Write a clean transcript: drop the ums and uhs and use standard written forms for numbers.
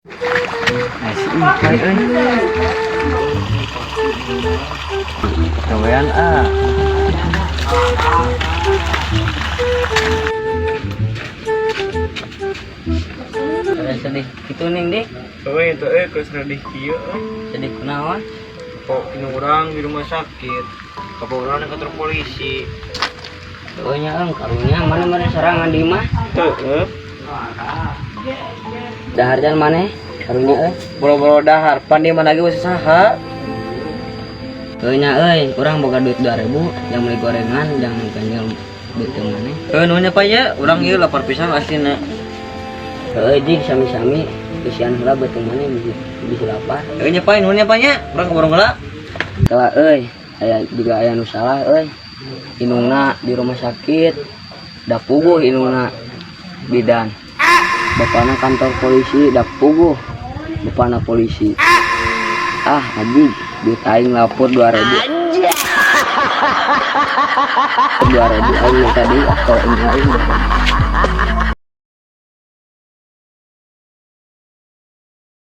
Nasi ikan gawean sedih itu ning deh. Itu ke sedih kieu. Sedih kunaon? Kok ini orang di rumah sakit. Apa orang ke kantor polisi. Nya karunya mana serangan di mah. Heeh. Daharjan mana? Karunya Boro-boro dahar pan di mana lagi wis saha? nya urang boga duit 2000 yang beli gorengan yang kenil duit teu maneh. Nuhun nya Pak ya, urang ieu lapar pisan aslinya. Jeung sami-sami isian heula beuteung maneh bisi lapar. Nya Pak, nuhun nya Pak nya, urang keborong heula. Tela aya juga aya nu salah inungna di rumah sakit da puguh inungna bidan. Bapana kantor polisi da puguh bapana polisi. Anjing duit aing lapor 2000. 2000 aing tadi atau aing